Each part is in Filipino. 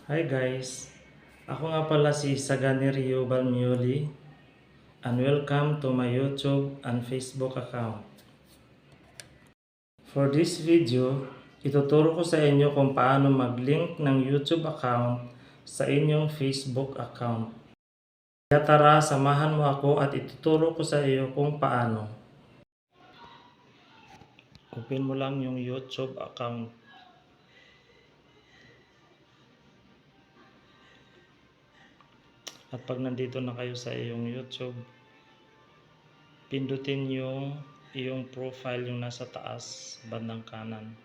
Hi guys, ako nga pala si Sagani Rio Balmioli and welcome to my YouTube and Facebook account. For this video, ituturo ko sa inyo kung paano mag-link ng YouTube account sa inyong Facebook account. Kaya tara, samahan mo ako at ituturo ko sa iyo kung paano. Open mo lang yung YouTube account. At pag nandito na kayo sa iyong YouTube, pindutin yung iyong profile yung nasa taas bandang kanan.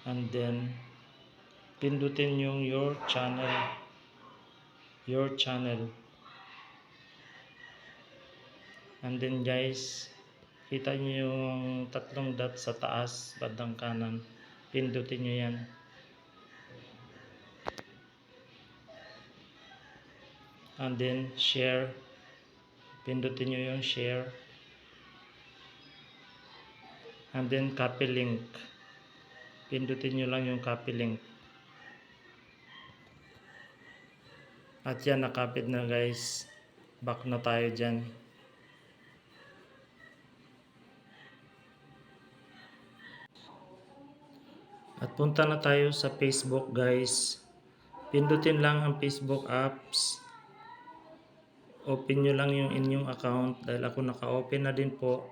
And then pindutin yung your channel. And then guys, kita niyo yung tatlong dot sa taas bandang kanan. Pindutin niyo yan. And then share. Pindutin niyo yung share. And then copy link. Pindutin niyo lang yung copy link. At yan, nakapit na guys. Back na tayo dyan. At punta na tayo sa Facebook guys. Pindutin lang ang Facebook apps. Open nyo lang yung inyong account dahil ako naka-open na din po.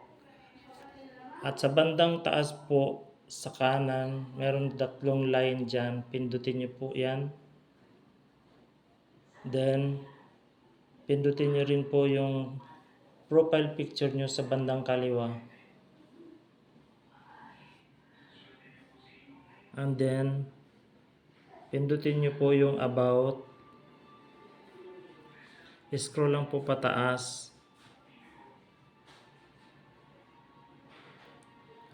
At sa bandang taas po sa kanan, meron tatlong line dyan. Pindutin nyo po yan. Then, pindutin nyo rin po yung profile picture nyo sa bandang kaliwa. And then, pindutin nyo po yung about. Scroll lang po pataas.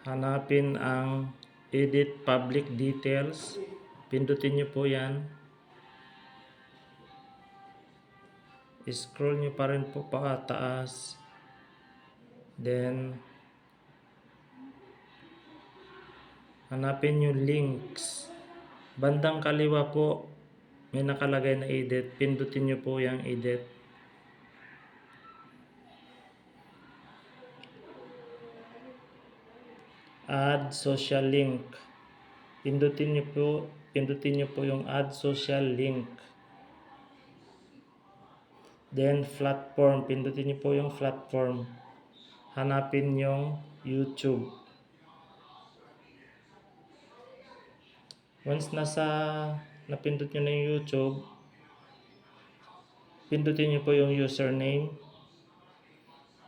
Hanapin ang edit public details. Pindutin nyo po yan. Scroll nyo pa rin po pataas. Then, hanapin yung links. Bandang kaliwa po, may nakalagay na edit. Pindutin nyo po yung edit. Add social link. Pindutin nyo po yung add social link. Then platform, pindutin nyo po yung platform. Hanapin yung YouTube. Once napindot nyo na yung YouTube, pindutin nyo po yung username.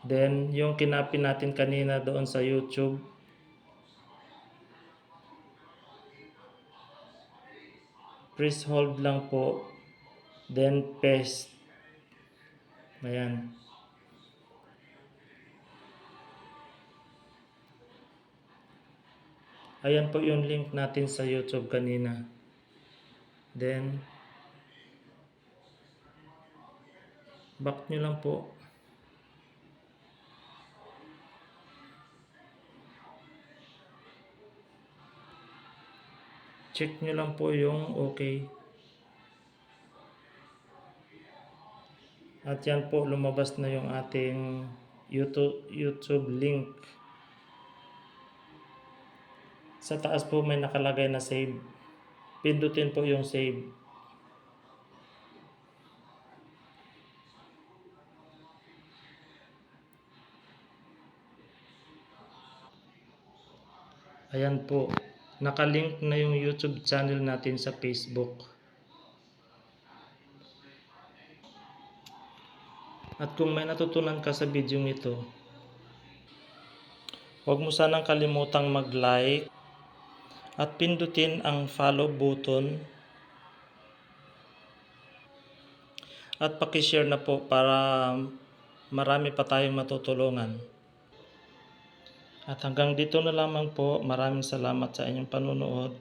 Then yung kinapin natin kanina doon sa YouTube, press hold lang po, then paste. Ayan. Ayan po yung link natin sa YouTube kanina. Then, back nyo lang po. Check nyo lang po yung okay. At yan po, lumabas na yung ating YouTube link. Sa taas po may nakalagay na save. Pindutin po yung save. Ayan po. Nakalink na yung YouTube channel natin sa Facebook. At kung may natutunan ka sa video ito, huwag mo sanang kalimutang mag-like at pindutin ang follow button at paki-share na po para marami pa tayong matutulungan. At hanggang dito na lamang po. Maraming salamat sa inyong panunood.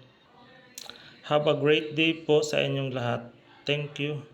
Have a great day po sa inyong lahat. Thank you.